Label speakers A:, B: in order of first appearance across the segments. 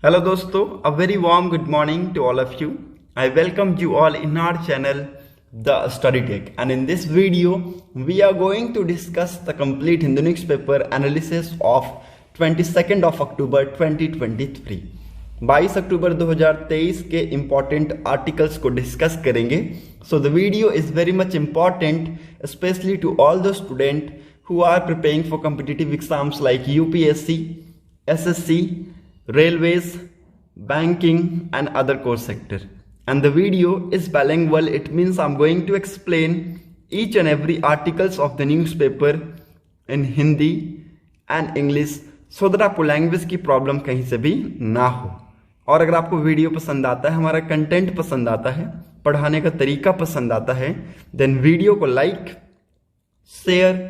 A: Hello dosto, a very warm good morning to all of you. I welcome you all in our channel The Study Tech, and in this video we are going to discuss the complete Hindu newspaper analysis of 22nd of October 2023. 22 अक्टूबर 2023 के important articles को discuss करेंगे. So the video is very much important specially to all the student who are preparing for competitive exams like UPSC, SSC, railways, banking and other core sector. And the video is bilingual. It means I'm going to explain each and every articles of the newspaper in Hindi and English so that आपको language की problem कहीं से भी ना हो. और अगर आपको वीडियो पसंद आता है, हमारा कंटेंट पसंद आता है, पढ़ाने का तरीका पसंद आता है, देन वीडियो को लाइक, शेयर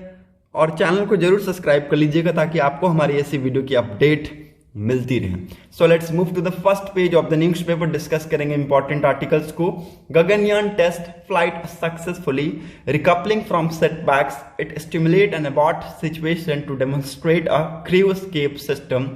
A: और चैनल को जरूर सब्सक्राइब कर लीजिएगा ताकि आपको हमारी ऐसी वीडियो की अपडेट मिलती रहे. So let's move to the first page of the newspaper. Discuss करेंगे इंपॉर्टेंट आर्टिकल्स को. Gaganyaan test flight successfully recoupling from setbacks, it stimulate an abort situation to demonstrate a crew escape system.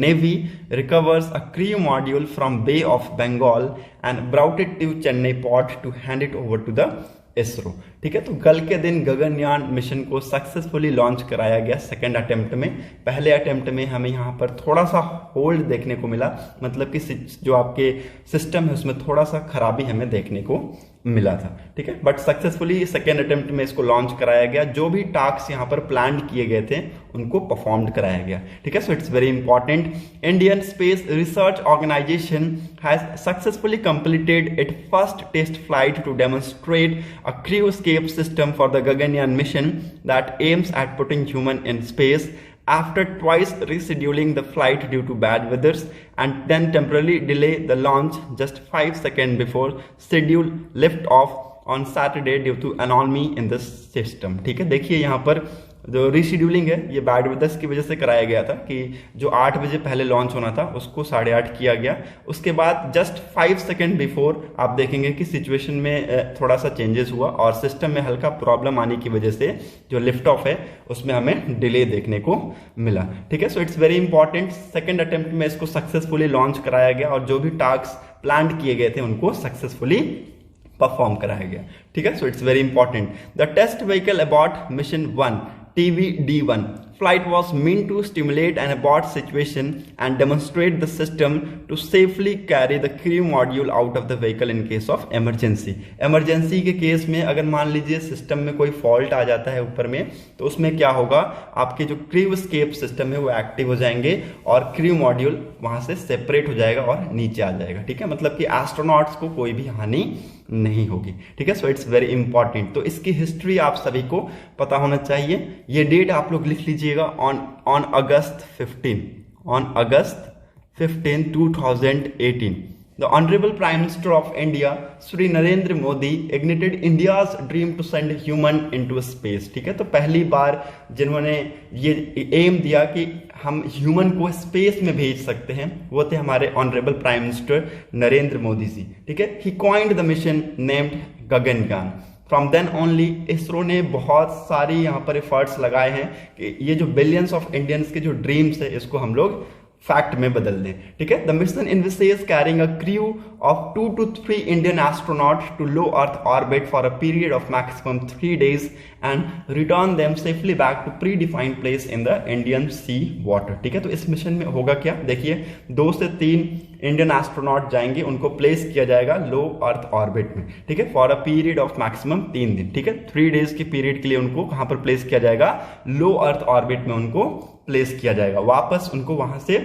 A: Navy recovers a crew module from Bay of Bengal and brought it to Chennai port to hand it over to the ISRO. ठीक है, तो कल के दिन Gaganyaan mission को successfully launch कराया गया second attempt में. पहले अटेम्प्ट में हमें यहाँ पर थोड़ा सा होल्ड देखने को मिला, मतलब कि जो आपके सिस्टम है उसमें थोड़ा सा खराबी हमें देखने को मिला था. ठीक है, बट सक्सेसफुली सेकेंड अटेम्प्ट में इसको लॉन्च कराया गया. जो भी टास्क यहाँ पर प्लान किए गए थे उनको परफॉर्म कराया गया. ठीक है, so it's very important. Indian Space Research Organisation has successfully completed it first test flight to demonstrate a crew escape system for the Gaganyaan mission that aims at putting human in space after twice rescheduling the flight due to bad weathers and then temporarily delay the launch just 5 seconds before scheduled lift off on Saturday due to anomaly in the system. ठीक है, देखिए यहाँ पर जो rescheduling है ये bad वेदर्स की वजह से कराया गया था कि जो 8 बजे पहले लॉन्च होना था उसको 8:30 किया गया. उसके बाद जस्ट 5 सेकेंड बिफोर आप देखेंगे कि सिचुएशन में थोड़ा सा चेंजेस हुआ और सिस्टम में हल्का प्रॉब्लम आने की वजह से जो लिफ्ट ऑफ है उसमें हमें डिले देखने को मिला. ठीक है, so it's very important. Second attempt में इसको सक्सेसफुली लॉन्च कराया गया और जो भी टास्क प्लान किए गए थे उनको सक्सेसफुली परफॉर्म कराया गया. ठीक है, so it's very important. The test vehicle abort mission 1 TVD1 flight was meant to stimulate an abort situation and demonstrate the system to safely carry the crew module out of the vehicle in case of emergency. emergency के case में अगर मान लीजिए system में कोई fault आ जाता है ऊपर में, तो उसमें क्या होगा, आपके जो क्रू एस्केप सिस्टम है वो एक्टिव हो जाएंगे और क्रू मॉड्यूल वहां से सेपरेट हो जाएगा और नीचे आ जाएगा. ठीक है, मतलब कि एस्ट्रोनॉट्स को कोई भी हानि नहीं होगी. ठीक है, सो इट्स वेरी इंपॉर्टेंट. तो इसकी हिस्ट्री आप सभी को पता होना चाहिए. ये डेट आप लोग लिख लीजिएगा on August 15 2018. The Honorable Prime Minister of India, Shri Narendra Modi, ignited India's dream to send human into space. ठीक है, तो पहली बार जिन्होंने ये एम दिया कि हम ह्यूमन को स्पेस में भेज सकते हैं वो थे हमारे honourable prime minister Narendra Modi ji. ठीक है, he coined the mission named Gaganyaan. From then only ISRO ने बहुत सारी यहाँ पर एफर्ट्स लगाए हैं कि ये जो बिलियंस ऑफ इंडियंस के जो ड्रीम्स है इसको हम लोग फैक्ट में बदल दें. ठीक है, the mission envisages carrying a crew of 2 to 3 Indian astronaut to low earth orbit for a period of maximum 3 days and return them safely back to predefined place in the Indian sea water. ठीक है, तो इस mission में होगा क्या, देखिए 2 से 3 Indian astronaut जाएंगे, उनको प्लेस किया जाएगा लो अर्थ ऑर्बिट में. ठीक है, for a period of maximum 3 दिन. ठीक है, 3 days के पीरियड के लिए उनको कहां पर प्लेस किया जाएगा, लो अर्थ ऑर्बिट में उनको प्लेस किया जाएगा. वापस उनको वहां से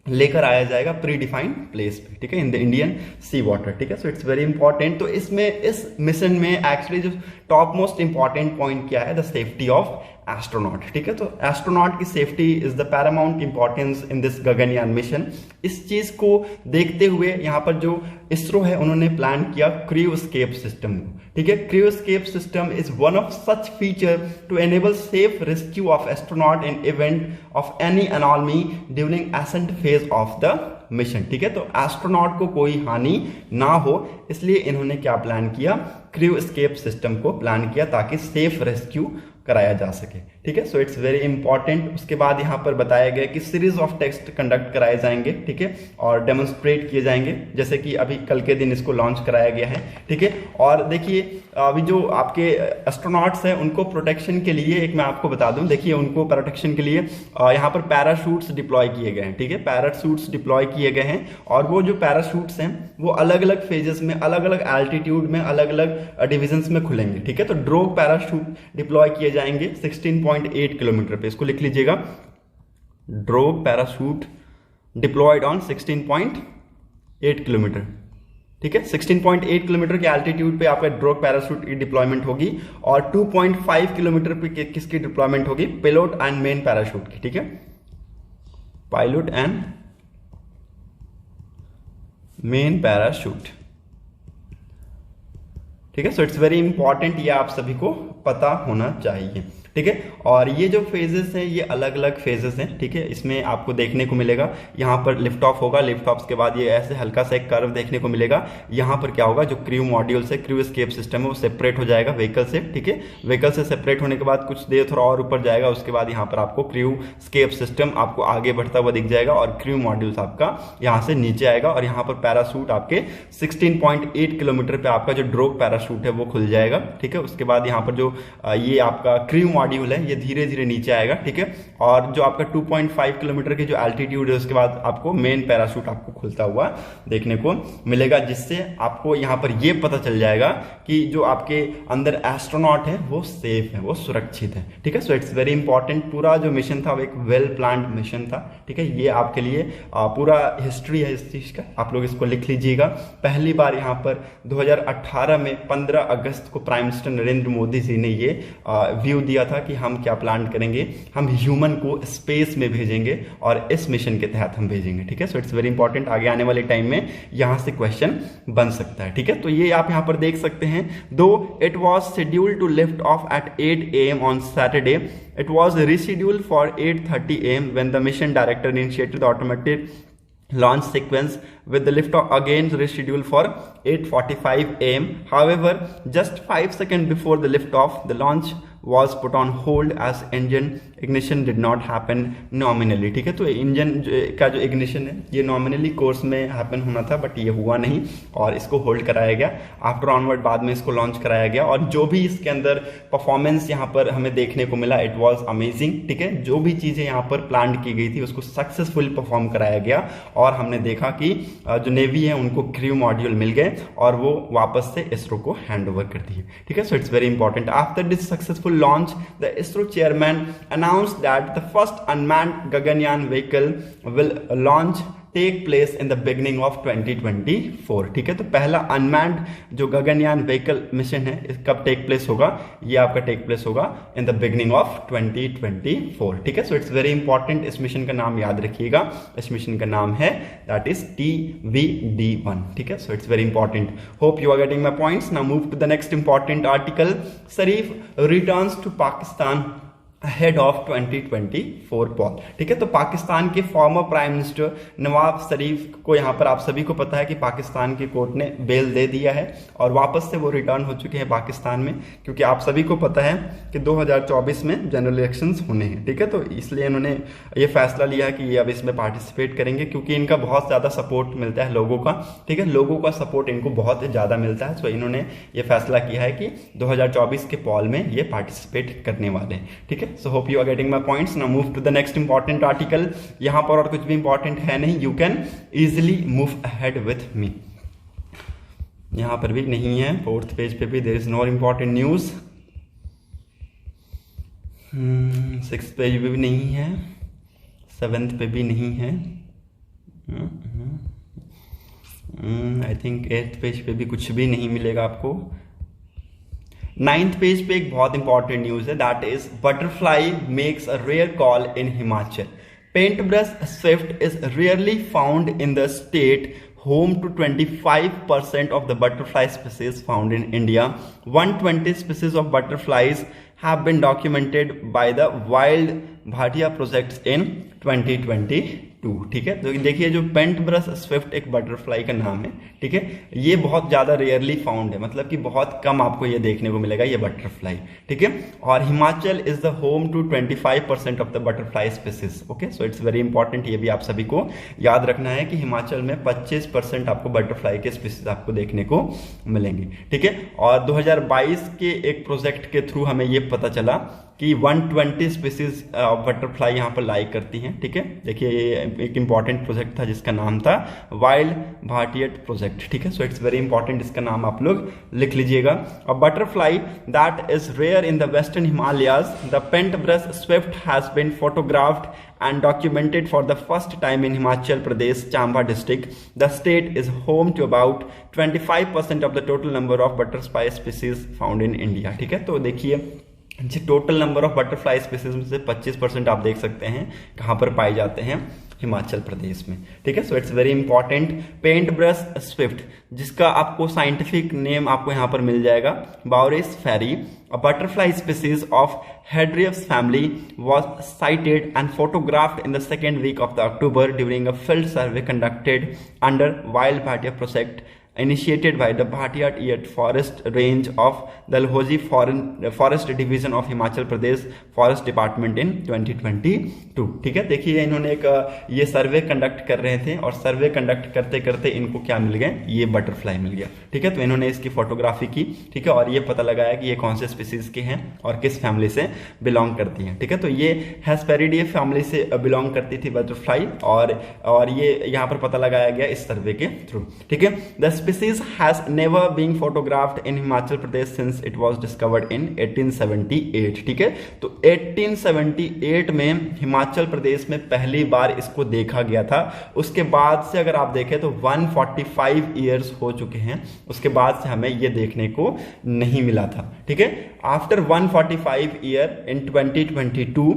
A: लेकर आया जाएगा प्री डिफाइंड प्लेस पे. ठीक है, in the Indian sea water. ठीक है, सो इट्स वेरी इंपॉर्टेंट. तो इसमें इस मिशन में एक्चुअली जो टॉप मोस्ट इंपॉर्टेंट पॉइंट क्या है, द सेफ्टी ऑफ एस्ट्रोनॉट. ठीक है, तो एस्ट्रोनॉट की safety is the Paramount importance in this Gaganyaan mission. इस चीज को देखते हुए यहाँ पर जो इसरो है उन्होंने प्लान किया क्रू एस्केप सिस्टम को. ठीक है, crew escape system is one of such feature to enable safe rescue of astronaut in event of any anomaly during ascent phase of the mission. ठीक है, तो एस्ट्रोनॉट को कोई हानि ना हो इसलिए इन्होंने क्या प्लान किया, क्रू एस्केप सिस्टम को प्लान किया ताकि सेफ रेस्क्यू कराया जा सके। ठीक है, सो इट्स वेरी इंपॉर्टेंट। उसके बाद यहाँ पर बताया गया कि सीरीज ऑफ टेस्ट कंडक्ट कराए जाएंगे, ठीक है, और डेमोन्स्ट्रेट किए जाएंगे, जैसे कि अभी कल के दिन इसको लॉन्च कराया गया है। ठीक है, और देखिए अभी जो आपके एस्ट्रोनॉट्स हैं उनको प्रोटेक्शन के लिए एक मैं आपको बता दूं, देखिए उनको प्रोटेक्शन के लिए यहाँ पर पैराशूट्स डिप्लॉय किए गए हैं। ठीक है, पैराशूट्स डिप्लॉय किए गए हैं, और वो जो पैराशूट्स हैं वो अलग अलग फेजेस में, अलग अलग एल्टीट्यूड में, अलग अलग डिविजन्स में खुलेंगे। ठीक है, तो ड्रोग पैराशूट डिप्लॉय किए जाएंगे 16.8 किलोमीटर पे, इसको लिख लीजिएगा, drogue parachute diploid on 16.8 kilometre. ठीक है, 16.8 किलोमीटर के एल्टीट्यूड पे आपका ड्रोग पैराशूट की डिप्लॉयमेंट होगी, और 2.5 किलोमीटर पे किसकी डिप्लॉयमेंट होगी, पायलट एंड मेन पैराशूट की। ठीक है, पायलट एंड मेन पैराशूट। ठीक है, सो इट्स वेरी इंपॉर्टेंट, ये आप सभी को पता होना चाहिए। ठीक है, और ये जो फेजेस हैं ये अलग अलग फेजेस हैं। ठीक है, इसमें आपको देखने को मिलेगा यहाँ पर लिफ्ट ऑफ होगा, लिफ्ट ऑफ के बाद ये ऐसे हल्का सा एक कर्व देखने को मिलेगा। यहाँ पर क्या होगा, जो क्रू मॉड्यूल से क्रू एस्केप सिस्टम है वो सेपरेट हो जाएगा व्हीकल से। ठीक है, व्हीकल से सेपरेट होने के बाद कुछ देर थोड़ा और ऊपर जाएगा, उसके बाद यहाँ पर आपको क्रू एस्केप सिस्टम आपको आगे बढ़ता हुआ दिख जाएगा, और क्रू मॉड्यूल्स आपका यहाँ से नीचे आएगा, और यहाँ पर पैराशूट आपके 16.8 किलोमीटर पे आपका जो ड्रोग पैराशूट है वो खुल जाएगा। ठीक है, उसके बाद यहाँ पर जो ये आपका क्रू मॉड्यूल है ये धीरे धीरे नीचे आएगा। ठीक है, और जो आपका 2.5 किलोमीटर की जो एल्टीट्यूड है उसके बाद आपको मेन पैराशूट आपको खुलता हुआ देखने को मिलेगा, जिससे आपको यहाँ पर ये पता चल जाएगा कि जो आपके अंदर एस्ट्रोनॉट है वो सेफ है, वो सुरक्षित है। ठीक है, सो इट्स वेरी इंपॉर्टेंट। पूरा जो मिशन था वो एक वेल प्लान्ड मिशन था। ठीक है, ये आपके लिए पूरा हिस्ट्री है इस चीज का, आप लोग इसको लिख लीजिएगा। पहली बार यहाँ पर 2018 में 15 अगस्त को प्राइम मिनिस्टर नरेंद्र मोदी जी ने ये व्यू दिया था कि हम क्या प्लान करेंगे, हम ह्यूमन को स्पेस में भेजेंगे, और इस मिशन के तहत हम भेजेंगे। ठीक है, सो इट्स वेरी इंपॉर्टेंट, आगे आने वाले टाइम में यहां से क्वेश्चन बन सकता है। ठीक है, तो ये आप यहां पर देख सकते हैं, though it was scheduled to lift off at 8 AM on Saturday, it was rescheduled for 8:30 AM when the mission director initiated the automated launch sequence, with the liftoff again rescheduled for 8:45 AM. However, just 5 seconds before the liftoff, the launch was put on hold as engine ignition did not happen nominally. ठीक है, तो engine का जो ignition है ये nominally course में happen होना था, बट ये हुआ नहीं और इसको होल्ड कराया गया। आफ्टर ऑनवर्ड बाद में इसको लॉन्च कराया गया, और जो भी इसके अंदर परफॉर्मेंस यहाँ पर हमें देखने को मिला, इट वाज अमेजिंग। ठीक है, जो भी चीजें यहाँ पर प्लान की गई थी उसको सक्सेसफुल परफॉर्म कराया गया, और हमने देखा कि जो नेवी है उनको क्रू मॉड्यूल मिल गए और वो वापस से इसरो को हैंड ओवर कर दिए। ठीक है, so it's very important. After this successful launch, the ISRO chairman announced that the first unmanned Gaganyaan vehicle will launch take place in the beginning of 2024. ठीक है, तो पहला अनमैन्ड जो गगनयान व्हीकल मिशन है कब टेक प्लेस होगा, ये आपका टेक प्लेस होगा इन द बिगिनिंग ऑफ 2024. ठीक है, सो इट्स वेरी इंपॉर्टेंट, इस मिशन का नाम याद रखिएगा, इस मिशन का नाम है दैट इज TVD-1. ठीक है, so it's very important. Hope you are getting my points. Now move to the next important article. Sharif returns to Pakistan head of 2024 poll. ठीक है, तो पाकिस्तान के former prime minister Nawaz Sharif को यहाँ पर आप सभी को पता है कि पाकिस्तान की कोर्ट ने बेल दे दिया है और वापस से वो रिटर्न हो चुके हैं पाकिस्तान में, क्योंकि आप सभी को पता है कि 2024 में जनरल इलेक्शंस होने हैं. ठीक है, तो इसलिए इन्होंने ये फैसला लिया कि ये अब इसमें पार्टिसिपेट करेंगे, क्योंकि इनका बहुत ज़्यादा सपोर्ट मिलता है लोगों का. ठीक है, लोगों का सपोर्ट इनको बहुत ज़्यादा मिलता है, तो इन्होंने ये फैसला किया है कि 2024 के पॉल में ये पार्टिसिपेट करने वाले हैं. ठीक है, so hope you are getting my points. Now move to the next important article. यहाँ पर और कुछ भी important है नहीं, you can easily move ahead with me. यहाँ पर भी नहीं है, 4th पेज पे भी there is no important news. 6th page पे भी नहीं है, 7th पे भी नहीं है, I think 8th पेज पे भी कुछ भी नहीं मिलेगा आपको. 9th पेज पे एक बहुत इंपॉर्टेंट न्यूज है, that is butterfly makes a rare call in Himachal. Paint brush swift is rarely found in the state home to 25% of the butterfly species found in India. 120 species of butterflies have been documented by the Wild Bhatia projects in 2022. ठीक है। तो देखिए जो paint brush Swift एक butterfly का नाम है, ठीक है। ये बहुत ज्यादा रेयरली फाउंड है, मतलब कि बहुत कम आपको ये देखने को मिलेगा ये बटरफ्लाई, ठीक है। और Himachal is the home to 25% of the butterfly species. Okay, so it's very important, ये भी आप सभी को याद रखना है कि हिमाचल में 25% आपको बटरफ्लाई के स्पीसीज आपको देखने को मिलेंगे, ठीक है। और 2022 के एक प्रोजेक्ट के थ्रू हमें ये पता चला कि 120 स्पीसीज बटरफ्लाई यहाँ पर लाई करती हैं, ठीक है। देखिए ये एक इंपॉर्टेंट प्रोजेक्ट था जिसका नाम था वाइल्ड भाटियट प्रोजेक्ट, ठीक है। सो इट्स वेरी इंपॉर्टेंट, इसका नाम आप लोग लिख लीजिएगा। A butterfly that is rare in the western Himalayas, the paint brush swift has been photographed and documented for the first time in Himachal Pradesh, Chamba district. The state is home to about 25% of the total number of butterfly species found in India, ठीक है। तो देखिए total number of butterfly species में से 25% आप देख सकते हैं कहाँ पर पाए जाते हैं, हिमाचल प्रदेश में, ठीक है। So it's very important. Paint brush swift, जिसका आपको साइंटिफिक नेम आपको यहाँ पर मिल जाएगा, बाउरिस फेरी, a butterfly species of Hadrius family, was sighted and photographed in the second week of the October during a field survey conducted under Wild Bhatia project initiated by the Bhatiyat Forest Range of Dalhousie Forest Division of Himachal Pradesh Forest Department in 2022, ठीक है। देखिए इन्होंने एक ये survey conduct कर रहे थे और सर्वे कंडक्ट करते करते इनको क्या मिल गए, ये बटरफ्लाई मिल गया, ठीक है। तो इन्होंने इसकी फोटोग्राफी की, ठीक है, और ये पता लगाया कि ये कौन से स्पीसीज के हैं और किस फैमिली से बिलोंग करती हैं, ठीक है। तो ये हेस्पेरिडिए फैमिली से बिलोंग करती थी बटरफ्लाई, और ये यहाँ पर पता लगाया गया इस सर्वे के थ्रू, ठीक है। The species has never been photographed in Himachal Pradesh since it was discovered in 1878, ठीक है। तो 1878 में हिमाचल प्रदेश में पहली बार इसको देखा गया था। उसके बाद से अगर आप देखें तो 145 ईयर्स हो चुके हैं, उसके बाद से हमें ये देखने को नहीं मिला था, ठीक है। आफ्टर 145 ईयर इन 2022,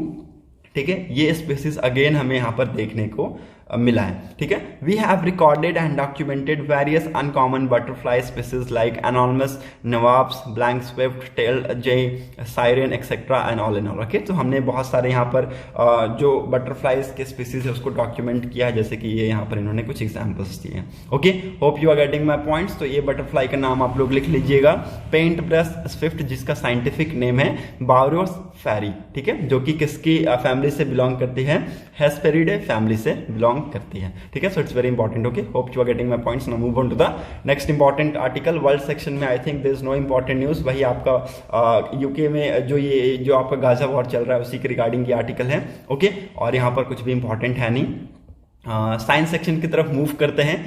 A: ठीक है, ये स्पीसीज अगेन हमें यहां पर देखने को मिला है, ठीक है। We have recorded and documented various uncommon butterfly species like enormous nawabs, blank swift, tail jay, siren etcetera and all in all, okay. तो हमने बहुत सारे यहाँ पर जो बटरफ्लाइज के स्पीसीज है उसको डॉक्यूमेंट किया है, जैसे कि ये यहाँ पर इन्होंने कुछ एग्जाम्पल्स दिए हैं, okay. Hope you are getting my points. तो ये बटरफ्लाई का नाम आप लोग लिख लीजिएगा, पेंट ब्रश स्विफ्ट, जिसका साइंटिफिक नेम है बाउरिस फेरी, ठीक है, जो कि किसकी फैमिली से बिलोंग करती है, हेस्पेरिडे फैमिली से बिलोंग करती है, ठीक है। So it's very important, okay. Hope you are getting my points. Now move on to the next important article. World section में I think there is no important news, वही आपका यूके में जो आपका गाजा वॉर चल रहा है उसी के रिगार्डिंग ये आर्टिकल है, ओके। और यहाँ पर कुछ भी इंपॉर्टेंट है नहीं। साइंस सेक्शन की तरफ मूव करते हैं।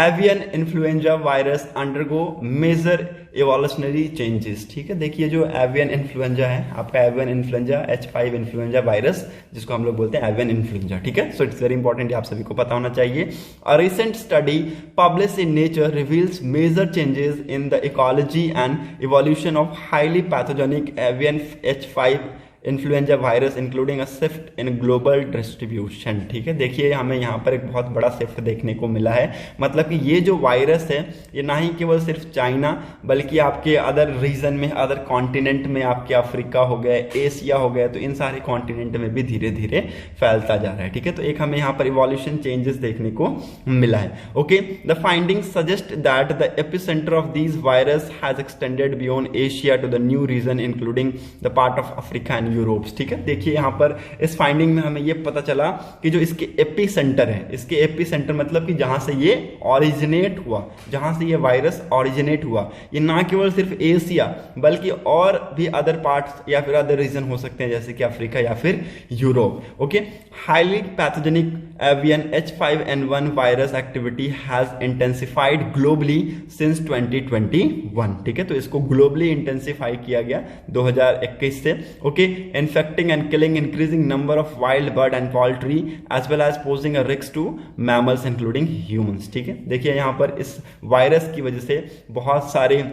A: Avian influenza virus undergo major evolutionary changes, ठीक है। देखिए जो एवियन इन्फ्लुएंजा है आपका, avian influenza H5 influenza virus, जिसको हम लोग बोलते हैं एवियन इन्फ्लुएंजा, ठीक है। सो इट्स वेरी इंपॉर्टेंट, आप सभी को पता होना चाहिए। A recent study publish in Nature reveals major changes in the ecology and evolution of highly pathogenic avian H5 influenza virus including a shift in global distribution, ठीक है। देखिए हमें यहाँ पर एक बहुत बड़ा शिफ्ट देखने को मिला है, मतलब कि ये जो वायरस है ये ना ही केवल सिर्फ चाइना बल्कि आपके अदर रीजन में, अदर कॉन्टिनेंट में, आपके अफ्रीका हो गए, एशिया हो गए, तो इन सारे कॉन्टिनेंट में भी धीरे धीरे फैलता जा रहा है, ठीक है। तो एक हमें यहाँ पर इवोल्यूशन चेंजेस देखने को मिला है, okay. The finding suggest that the epicentre of these virus has extended beyond Asia to the new region including the part of Africa and Europe's, ठीक है। देखिए यहाँ पर इस फाइंडिंग में हमें यह पता चला कि जो इसके एपी सेंटर है, इसके एपी सेंटर मतलब कि जहां से ये ऑरिजिनेट हुआ, जहां से ये वायरस ऑरिजिनेट हुआ, ये ना केवल सिर्फ एशिया बल्कि और भी अदर पार्ट्स या फिर अदर रीजन हो सकते हैं, जैसे कि अफ्रीका या फिर Europe, okay. Highly pathogenic avian H5N1 virus activity has intensified globally since 2021, ठीक है। तो इसको ग्लोबली इंटेंसिफाई किया गया 2021 से, okay. Infecting and killing increasing number of wild bird and poultry as well as posing a risk to mammals including humans, ठीक है। देखिए यहाँ पर इस वायरस की वजह से बहुत सारे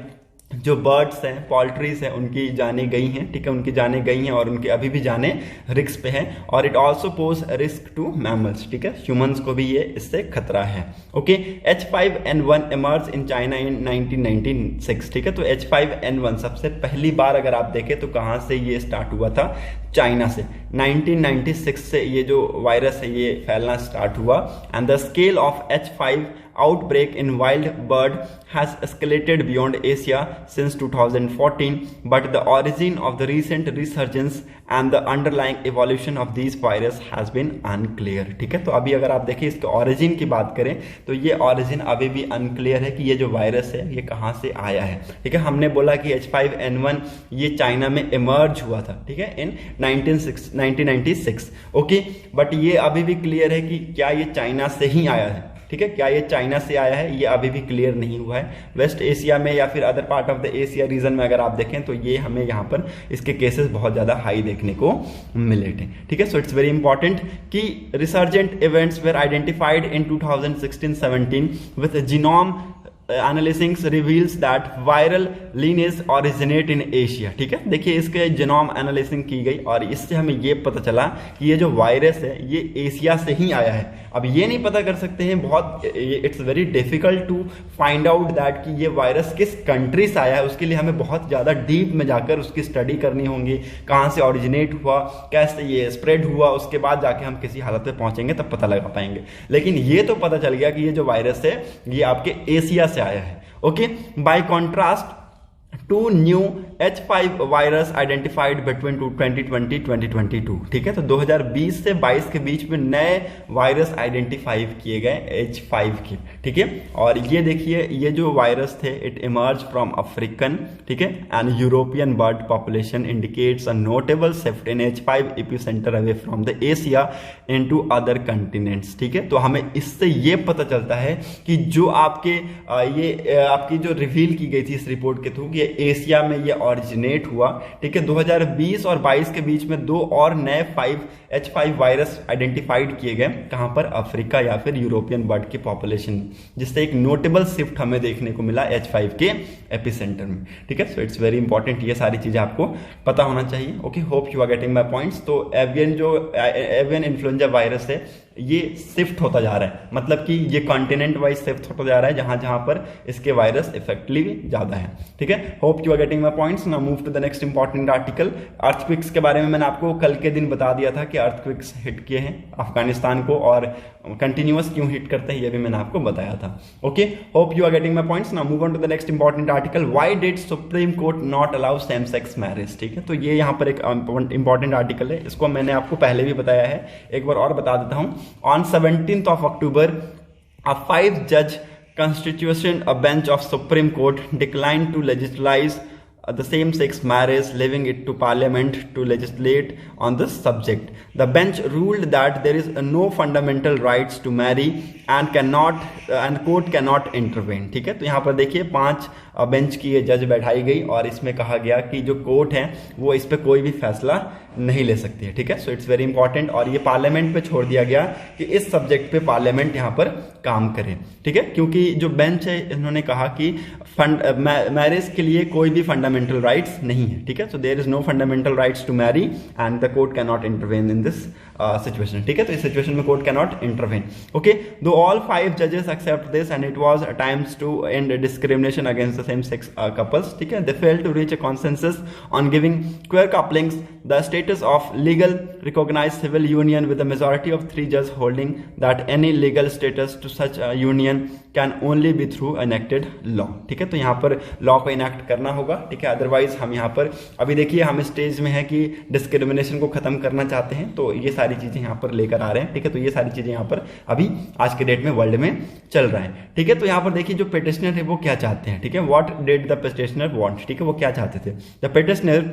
A: जो बर्ड्स हैं, पोल्ट्रीज हैं, उनकी जाने गई हैं, ठीक है, उनकी जाने गई हैं और उनकी अभी भी जाने रिस्क पे हैं। और it also pose risk to mammals, ठीक है, ह्यूमंस को भी ये इससे खतरा है। Okay, H5N1 emerge in China in 1996, ठीक है। तो H5N1 सबसे पहली बार अगर आप देखें तो कहाँ से ये स्टार्ट हुआ था, चाइना से। 1996 से ये जो वायरस है ये फैलना स्टार्ट हुआ। And the scale of H5 outbreak in wild bird has escalated beyond Asia since 2014, but the origin of the recent resurgence and the underlying evolution of these virus has been unclear, ठीक है। तो अभी अगर आप देखें इसके origin की बात करें तो ये origin अभी भी unclear है कि ये जो वायरस है ये कहाँ से आया है, ठीक है। हमने बोला कि H5N1 ये चाइना में emerge हुआ था, ठीक है, इन 1996, ओके, बट ये अभी भी क्लियर है कि क्या ये चाइना से ही आया है, ठीक है, क्या ये चाइना से आया है, ये अभी भी क्लियर नहीं हुआ है। वेस्ट एशिया में या फिर other part of the Asia region में अगर आप देखें तो ये हमें यहाँ पर इसके केसेस बहुत ज्यादा हाई देखने को मिले थे, ठीक है। सो इट्स वेरी इंपॉर्टेंट कि resurgent events were identified in 2016-17 with genome analysis reveals that viral lineage originate in Asia, ठीक है। देखिए इसके जीनोम एनालिसिस की गई और इससे हमें ये पता चला कि ये जो वायरस है ये एशिया से ही आया है। अब ये नहीं पता कर सकते हैं, बहुत it's very difficult to find out that कि ये वायरस किस कंट्री से आया है। उसके लिए हमें बहुत ज्यादा डीप में जाकर उसकी स्टडी करनी होगी, कहाँ से ओरिजिनेट हुआ, कैसे ये स्प्रेड हुआ, उसके बाद जाके हम किसी हालत पे पहुंचेंगे तब पता लगा पाएंगे। लेकिन ये तो पता चल गया कि ये जो वायरस है ये आपके एशिया से आया है, okay. Bye contrast 2 new H5 virus identified between 2020-2022, ठीक है। तो 2020 से 22 के बीच में नए वायरस आइडेंटिफाई किए गए H5 के, ठीक है। और ये देखिए ये जो वायरस थे इट इमर्ज फ्रॉम अफ्रीकन, ठीक है, and European bird population indicates a notable shift in H5 epicentre away from the Asia into other continents, ठीक है। तो हमें इससे ये पता चलता है कि जो आपके आपकी जो रिवील की गई थी इस रिपोर्ट के थ्रू कि एशिया में ये ओरिजिनेट हुआ, ठीक है। 2020 और 22 के बीच में 2 और नए H5 वायरस आइडेंटिफाइड किए गए, कहां पर, अफ्रीका या फिर यूरोपियन बर्ड की पॉपुलेशन, जिससे एक नोटेबल शिफ्ट हमें देखने को मिला H5 के एपिसेंटर में, ठीक है। सो इट्स वेरी इंपॉर्टेंट, ये सारी चीजें आपको पता होना चाहिए, okay. Hope you are getting my points. तो एवियन इन्फ्लुएंजा वायरस है ये शिफ्ट होता जा रहा है, मतलब कि ये कॉन्टिनेंट वाइज शिफ्ट होता जा रहा है जहां जहां पर इसके वायरस इफेक्टिवली ज्यादा है, ठीक है। Hope you are getting my points. Now move to the next important article. Earthquakes के बारे में मैंने आपको कल के दिन बता दिया था कि अर्थक्वेक्स हिट किए हैं अफगानिस्तान को और कंटिन्यूअस क्यों हिट करते हैं ये भी मैंने आपको बताया था, okay. Hope you are getting my points. Now move on to the next important article. Why did supreme court not allow same sex marriage, ठीक है। तो ये यहाँ पर एक इंपॉर्टेंट आर्टिकल है, इसको मैंने आपको पहले भी बताया है, एक बार और बता देता हूं। On 17th of October, a 5-judge constitution bench of Supreme Court declined to legalize the same-sex marriage, leaving it to Parliament to legislate on this subject. The bench ruled that there is no fundamental rights to marry and court cannot intervene, ठीक है। तो यहाँ पर देखिए 5 bench की ये जज बैठाई गई और इसमें कहा गया कि जो कोर्ट है वो इस पे कोई भी फैसला नहीं ले सकती है, ठीक है। So it's very important. और ये पार्लियामेंट पे छोड़ दिया गया कि इस सब्जेक्ट पे पार्लियामेंट यहाँ पर काम करे, ठीक है, क्योंकि जो बेंच है इन्होंने कहा कि मैरिज के लिए कोई भी फंडामेंटल राइट्स नहीं है, ठीक है। So there is no fundamental rights to marry and the court can not intervene in this situation, ठीक है। तो इस सिचुएशन में court can not intervene, okay. Though all 5 जजेस accept this and it was times to end discrimination against the same sex couples, ठीक है। They failed to reach a consensus on giving queer couplings the status of legal recognized civil union, with a majority of 3 judges holding that any legal status to such a union can only be through enacted law, ठीक है। तो यहाँ पर law को enact करना होगा, ठीक है, अदरवाइज हम यहाँ पर अभी देखिए हम स्टेज में है कि डिस्क्रिमिनेशन को खत्म करना चाहते हैं, तो ये सारी चीजें यहाँ पर लेकर आ रहे हैं, ठीक है। तो ये सारी चीजें यहाँ पर अभी आज के डेट में वर्ल्ड में चल रहा है, ठीक है। तो यहाँ पर देखिए जो पिटिशनर है वो क्या चाहते हैं, ठीक है। What did the petitioner want, ठीक है, वो क्या चाहते थे। The petitioner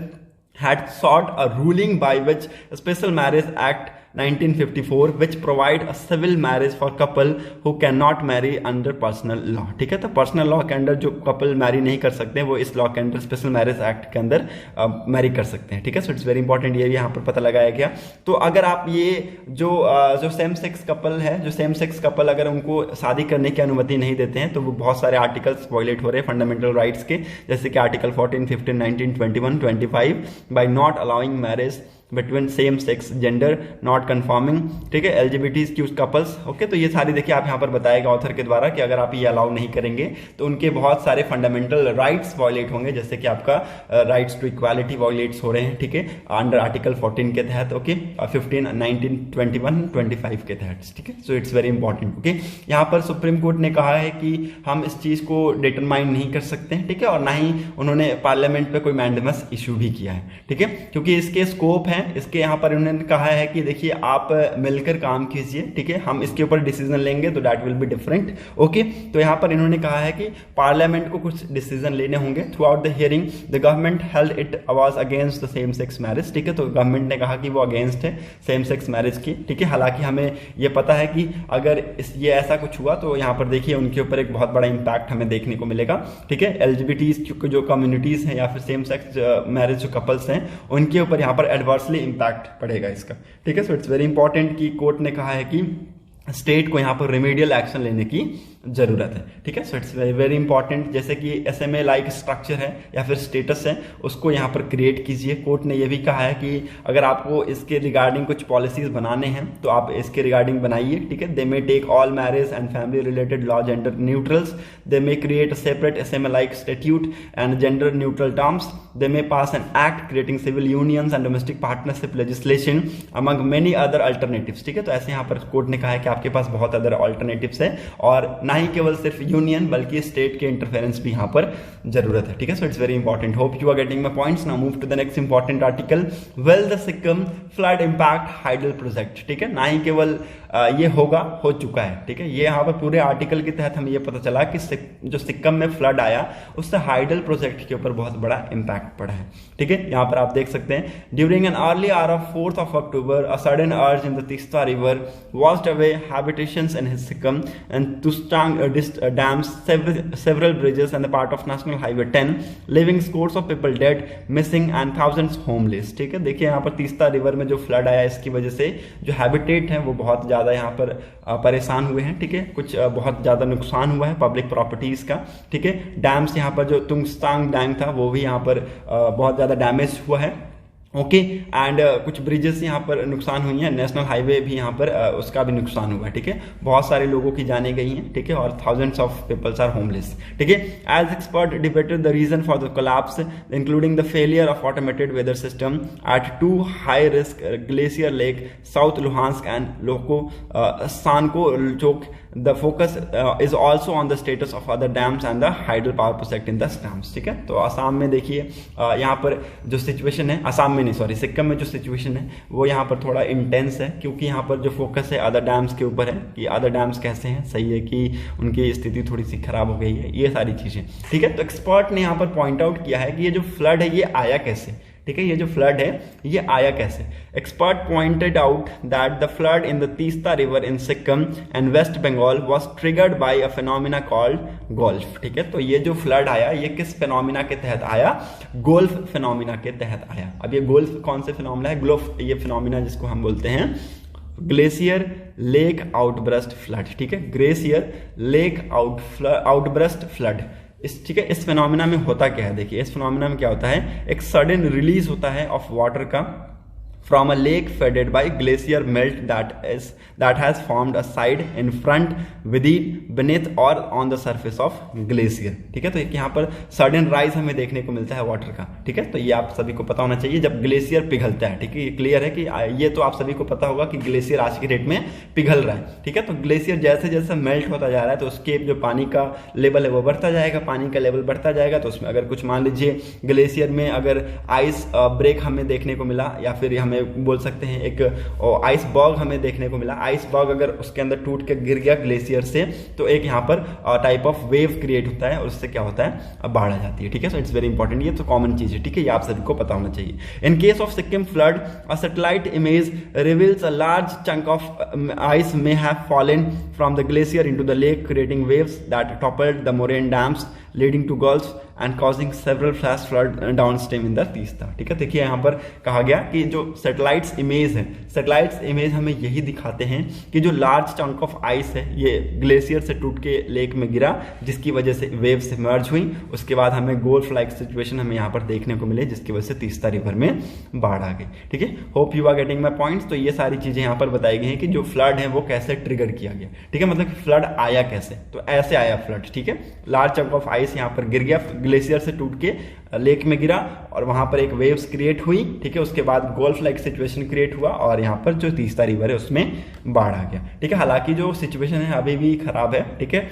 A: had sought a ruling by which a special marriage act 1954 which provide a civil marriage for couple who cannot marry under personal law। ठीक है, तो पर्सनल लॉ के अंदर जो कपल मैरी नहीं कर सकते वो इस लॉ के अंदर स्पेशल मैरिज एक्ट के अंदर मैरी कर सकते हैं। ठीक है, सो इट्स वेरी इंपॉर्टेंट, ये भी यहाँ पर पता लगाया गया। तो अगर आप ये जो सेम सेक्स कपल है, जो सेम सेक्स कपल अगर उनको शादी करने की अनुमति नहीं देते हैं तो वो बहुत सारे आर्टिकल्स वायलेट हो रहे हैं फंडामेंटल राइट्स के, जैसे कि article 14, 15, 19, 21, 25 by not allowing marriage between same sex gender not conforming. ठीक है, एलजीबीटी कपल्स। ओके, तो ये सारी देखिए आप यहाँ पर बताएगा ऑथर के द्वारा कि अगर आप ये अलाउ नहीं करेंगे तो उनके बहुत सारे फंडामेंटल राइट्स वायलेट होंगे, जैसे कि आपका राइट्स टू इक्वालिटी वायलेट्स हो रहे हैं। ठीक है, अंडर आर्टिकल 14 के तहत, ओके, 15, 19, 21, 25 के तहत। ठीक है, so it's very important. Okay, यहाँ पर सुप्रीम कोर्ट ने कहा है कि हम इस चीज को डिटरमाइन नहीं कर सकते हैं। ठीक है, और ना ही उन्होंने पार्लियामेंट पे कोई मैंडेमस इशू भी किया है। ठीक है, क्योंकि इसके स्कोप है, इसके यहाँ पर उन्होंने कहा है कि देखिए आप मिलकर काम कीजिए। ठीक है, हम इसके ऊपर डिसीजन लेंगे तो that will be different. Okay, तो यहाँ पर इन्होंने कहा है कि पार्लियामेंट को कुछ डिसीजन लेने होंगे। Through out the hearing the government held it was against the same sex marriage. ठीक है, तो गवर्नमेंट ने कहा कि वो अगेंस्ट है सेम सेक्स मैरिज की। ठीक है, हालांकि हमें ये पता है कि अगर ये ऐसा कुछ हुआ तो यहाँ पर देखिए उनके ऊपर एक बहुत बड़ा इंपैक्ट हमें देखने को मिलेगा। ठीक है, एलजीबीटी जो कम्युनिटीज हैं या फिर सेम सेक्स मैरिज जो कपल्स हैं उनके ऊपर यहाँ पर एडवर्सली इंपैक्ट पड़ेगा इसका। ठीक है, सो इट्स वेरी इंपॉर्टेंट कि कोर्ट ने कहा है कि स्टेट को यहाँ पर रेमेडियल एक्शन लेने की जरूरत है। ठीक है, so it's very very important, जैसे कि एसएमए लाइक स्ट्रक्चर है या फिर स्टेटस है उसको यहाँ पर क्रिएट कीजिए। कोर्ट ने यह भी कहा है कि अगर आपको इसके रिगार्डिंग कुछ पॉलिसीज बनाने हैं तो आप इसके रिगार्डिंग बनाइए। ठीक है, they may take all marriage and family related law gender neutrals, they may create a separate SMA like statute and gender neutral terms, they may pass an act creating civil unions and domestic partnership legislation among many other alternatives. ठीक है, तो ऐसे यहाँ पर court ने कहा है कि आपके पास बहुत अदर अल्टरनेटिव्स है और ना ही केवल सिर्फ यूनियन बल्कि स्टेट के इंटरफेरेंस भी यहाँ पर जरूरत है। ठीक है, so it's very important. Hope you are getting my points. Now move to the next important article, well the Sikkim flood impact hydel project. ठीक है, ना ही केवल ये होगा, हो चुका है। ठीक है, ये यहाँ पर पूरे आर्टिकल के तहत हमें ये पता चला कि जो सिक्किम में फ्लड आया उससे हाइडल प्रोजेक्ट के ऊपर बहुत बड़ा इंपैक्ट पड़ा है। ठीक है, यहाँ पर आप देख सकते हैं, during an early hour of 4th of October a sudden urge in the Tista River washed away habitations in Sikkim and Tustang dams several bridges and the part of National Highway 10, leaving scores of people dead, missing and thousands homeless। ठीक है, देखिए यहाँ पर Teesta river में जो flood आया इसकी वजह से जो हैबिटेट है वो बहुत ज्यादा यहाँ पर परेशान हुए हैं। ठीक है, कुछ बहुत ज्यादा नुकसान हुआ है पब्लिक प्रॉपर्टीज का। ठीक है, डैम्स यहाँ पर जो तुंगस्तांग डैम था वो भी यहाँ पर बहुत ज्यादा डैमेज हुआ है। ओके, एंड कुछ ब्रिजेस यहाँ पर नुकसान हुई हैं, नेशनल हाईवे भी यहाँ पर उसका भी नुकसान हुआ है। ठीक है, बहुत सारे लोगों की जाने गई हैं। ठीक है, और thousands of peoples are homeless. ठीक है, as expert debated the reason for the collapse including the failure of automated weather system at 2 high risk glacier lake south Lhonak and लोको सानको चोक। The focus is also on the status of other dams and the hydel power project in the dams। ठीक है, तो असम में देखिए यहाँ पर जो सिचुएशन है, असम में नहीं सॉरी सिक्किम में जो सिचुएशन है वो यहाँ पर थोड़ा इंटेंस है, क्योंकि यहाँ पर जो फोकस है अदर डैम्स के ऊपर है कि अदर डैम्स कैसे हैं, सही है कि उनकी स्थिति थोड़ी सी खराब हो गई है, ये सारी चीजें। ठीक है, तो एक्सपर्ट ने यहाँ पर पॉइंट आउट किया है कि ये जो फ्लड है ये आया कैसे। ठीक है, ये जो फ्लड है ये आया कैसे। Expert pointed out that the flood in the Teesta river in Sikkim and West Bengal was triggered by a phenomena called GLOF. ठीक है, तो ये जो फ्लड आया ये किस फिनोमिना के तहत आया, गोल्फ फिनोमिना के तहत आया। अब ये गोल्फ कौन से फिनोमिना है, गोल्फ ये फिनोमिना जिसको हम बोलते हैं ग्लेशियर लेक आउटब्रस्ट फ्लड। ठीक है, ग्लेशियर लेक आउटब्रस्ट फ्लड। ठीक है, इस फिनोमिना में होता क्या है, देखिए इस फिनोमिना में क्या होता है, एक सडन रिलीज होता है ऑफ वाटर का from a lake fed by glacier melt that has formed a side in front, within, beneath or on the surface of glacier। ठीक है, तो यहाँ पर सडन राइज हमें देखने को मिलता है वाटर का। ठीक है, तो ये आप सभी को पता होना चाहिए जब ग्लेशियर पिघलता है। ठीक है, ये क्लियर है कि ये तो आप सभी को पता होगा कि ग्लेशियर आज की डेट में पिघल रहा है। ठीक है, तो ग्लेशियर जैसे जैसे मेल्ट होता जा रहा है तो उसके जो पानी का लेवल है वो बढ़ता जाएगा, पानी का लेवल बढ़ता जाएगा। तो उसमें अगर कुछ मान लीजिए ग्लेशियर में अगर आइस ब्रेक हमें देखने को मिला या फिर हमें हमें बोल सकते हैं एक आइसबर्ग हमें देखने को मिला। आइसबर्ग अगर उसके अंदर टूट के गिर गया ग्लेशियर से तो एक यहाँ पर टाइप ऑफ वेव क्रिएट होता है और उससे क्या होता है, अब बाढ़ आ जाती है। ठीक है, सो इट्स वेरी इंपॉर्टेंट, ये तो कॉमन चीज है। ठीक है, ये आप सभी को पता होना चाहिए। In case of Sikkim flood a satellite image reveals a large chunk of ice may have fallen from the glacier into the lake, creating waves that toppled the moraine dams, leading to gulfs and causing several flash flood downstream in the Teesta. ठीक है, देखिए यहाँ पर कहा गया कि जो satellites image है, सैटेलाइट्स इमेज हमें यही दिखाते हैं कि जो लार्ज चंक ऑफ आइस है ये ग्लेशियर से टूट के लेक में गिरा, जिसकी वजह से वेव्स इमर्ज हुई। उसके बाद हमें गोल्फ लाइक सिचुएशन हमें यहाँ पर देखने को मिले, जिसकी वजह से तीस्ता रिवर में बाढ़ आ गई। ठीक है, hope you are getting my points. तो ये सारी चीजें यहाँ पर बताई गई हैं कि जो फ्लड है वो कैसे ट्रिगर किया गया। ठीक है, मतलब फ्लड आया कैसे, तो ऐसे आया फ्लड। ठीक है, लार्ज चंक ऑफ आइस यहाँ पर गिर गया, ग्लेशियर से टूट के लेक में गिरा और वहां पर एक वेव्स क्रिएट हुई। ठीक है, उसके बाद गोल्फ लाइक सिचुएशन क्रिएट हुआ और यहाँ पर जो तीस्ता रिवर है उसमें बाढ़ आ गया। ठीक है, हालांकि जो सिचुएशन है अभी भी खराब है। ठीक है,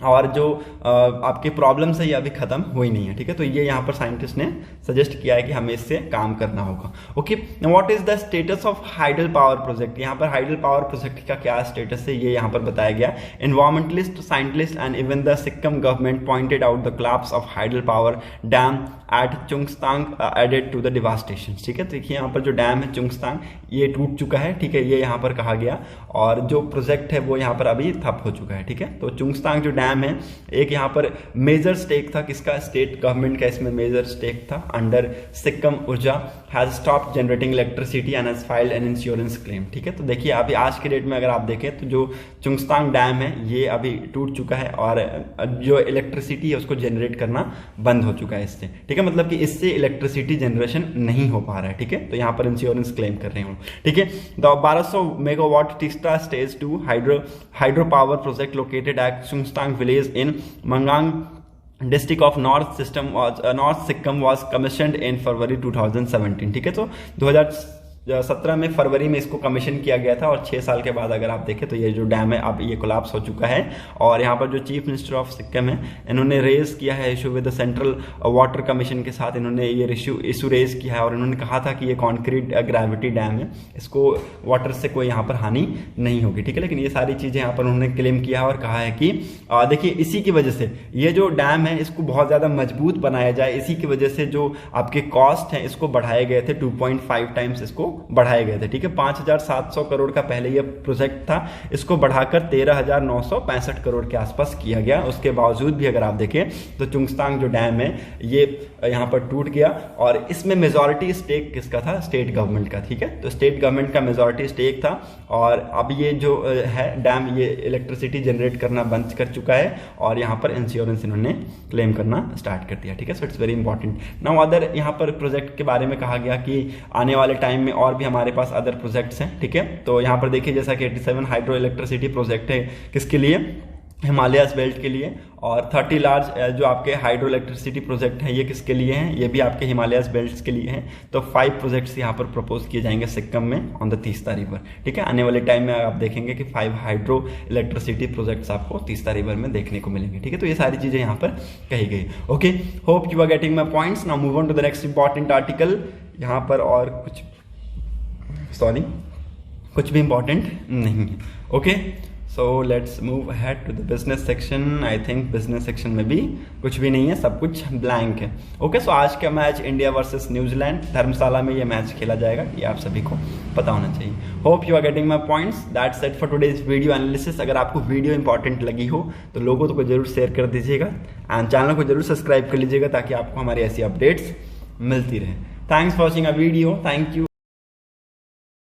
A: और जो आपके प्रॉब्लम्स है ये अभी खत्म हुई नहीं है। ठीक है, तो ये यहाँ पर साइंटिस्ट ने सजेस्ट किया है कि हमें इससे काम करना होगा। Okay, what is the status of hydel power project. यहाँ पर हाइडल पावर प्रोजेक्ट का क्या स्टेटस है ये यहाँ पर बताया गया। Environmentalist, scientist and even the Sikkim government pointed out the collapse of hydel power dam at Chungthang added to the devastation. ठीक है, देखिए यहाँ पर जो डैम है चुंगस्तांग ये टूट चुका है। ठीक है, ये यहाँ पर कहा गया और जो प्रोजेक्ट है वो यहाँ पर अभी ठप हो चुका है। ठीक है, तो चुंगस्तांग जो डैम है एक यहाँ पर मेजर स्टेक था, किसका, स्टेट गवर्नमेंट का इसमें मेजर स्टेक था। अंडर सिक्किम ऊर्जा has stopped generating electricity and has filed an insurance claim. ठीक है, तो देखिए अभी आज के डेट में अगर आप देखें तो जो चुंगस्तांग डैम है ये अभी टूट चुका है और जो इलेक्ट्रिसिटी है उसको जनरेट करना बंद हो चुका है इससे। ठीक है, मतलब कि इससे इलेक्ट्रिसिटी जनरेशन नहीं हो पा रहा है। ठीक है, तो यहाँ पर इंश्योरेंस क्लेम कर रहे हैं। ठीक है, the 1200 megawatt Teesta stage 2 hydro power project located at Chungthang village in Mangang district of North Sikkim was commissioned in February 2017। ठीक है, तो 2017 में फरवरी में इसको कमीशन किया गया था और 6 साल के बाद अगर आप देखें तो ये जो डैम है अब ये कोलैप्स हो चुका है। और यहाँ पर जो चीफ मिनिस्टर ऑफ सिक्किम है इन्होंने रेज किया है issue with the central water commission के साथ, इन्होंने ये इशू रेज किया है और इन्होंने कहा था कि ये कॉन्क्रीट ग्रेविटी डैम है, इसको वाटर से कोई यहाँ पर हानि नहीं होगी। ठीक है, लेकिन ये सारी चीजें यहाँ पर उन्होंने क्लेम किया है और कहा है कि देखिए इसी की वजह से ये जो डैम है इसको बहुत ज्यादा मजबूत बनाया जाए, इसी की वजह से जो आपके कॉस्ट है इसको बढ़ाए गए थे 2.5 टाइम्स इसको बढ़ाए गए थे। ठीक है, 5,700 करोड़ का पहले ये प्रोजेक्ट था, इसको बढ़ाकर 13,965 करोड़ के आसपास किया गया। उसके बावजूद भी अगर आप देखें तो चुंगस्तांग जो डैम है ये यहाँ पर टूट गया और इसमें मेजॉरिटी स्टेक किसका था, स्टेट गवर्नमेंट का। ठीक है, तो स्टेट गवर्नमेंट का मेजॉरिटी स्टेक था और अब ये जो है डैम ये इलेक्ट्रिसिटी जनरेट करना बंद कर चुका है और यहाँ पर इंश्योरेंस इन्होंने क्लेम करना स्टार्ट कर दिया। ठीक है, so it's very important. Now other यहाँ पर प्रोजेक्ट के बारे में कहा गया कि आने वाले टाइम में और भी हमारे पास अदर प्रोजेक्ट्स हैं। ठीक है, तो यहाँ पर देखिए जैसा कि 87 हाइड्रो इलेक्ट्रिसिटी प्रोजेक्ट है, किसके लिए, हिमालयस बेल्ट के लिए। और 30 लार्ज जो आपके हाइड्रो इलेक्ट्रिसिटी प्रोजेक्ट हैं ये किसके लिए हैं, ये भी आपके हिमालयस बेल्ट के लिए हैं। तो 5 प्रोजेक्ट्स यहाँ पर प्रपोज किए जाएंगे सिक्किम में ऑन द तीस्ता रिवर। ठीक है, आने वाले टाइम में आप देखेंगे कि 5 हाइड्रो इलेक्ट्रिसिटी प्रोजेक्ट्स आपको तीस्ता रिवर में देखने को मिलेंगे। ठीक है, तो ये सारी चीजें यहाँ पर कही गई। Okay, hope you are getting my points. Now move on to the next important article. यहाँ पर और कुछ भी इंपॉर्टेंट नहीं है। Okay, so let's move ahead to the business section. I think business section में भी कुछ भी नहीं है, सब कुछ ब्लैंक है। ओके, सो आज का मैच इंडिया वर्सेस न्यूजीलैंड, धर्मशाला में ये मैच खेला जाएगा, ये आप सभी को पता होना चाहिए। Hope you are getting my points. That's it for today's video analysis. अगर आपको वीडियो इंपॉर्टेंट लगी हो तो लोगों को जरूर शेयर कर दीजिएगा एंड चैनल को जरूर सब्सक्राइब कर लीजिएगा ताकि आपको हमारी ऐसी अपडेट्स मिलती रहे। Thanks for watching a video. Thank you.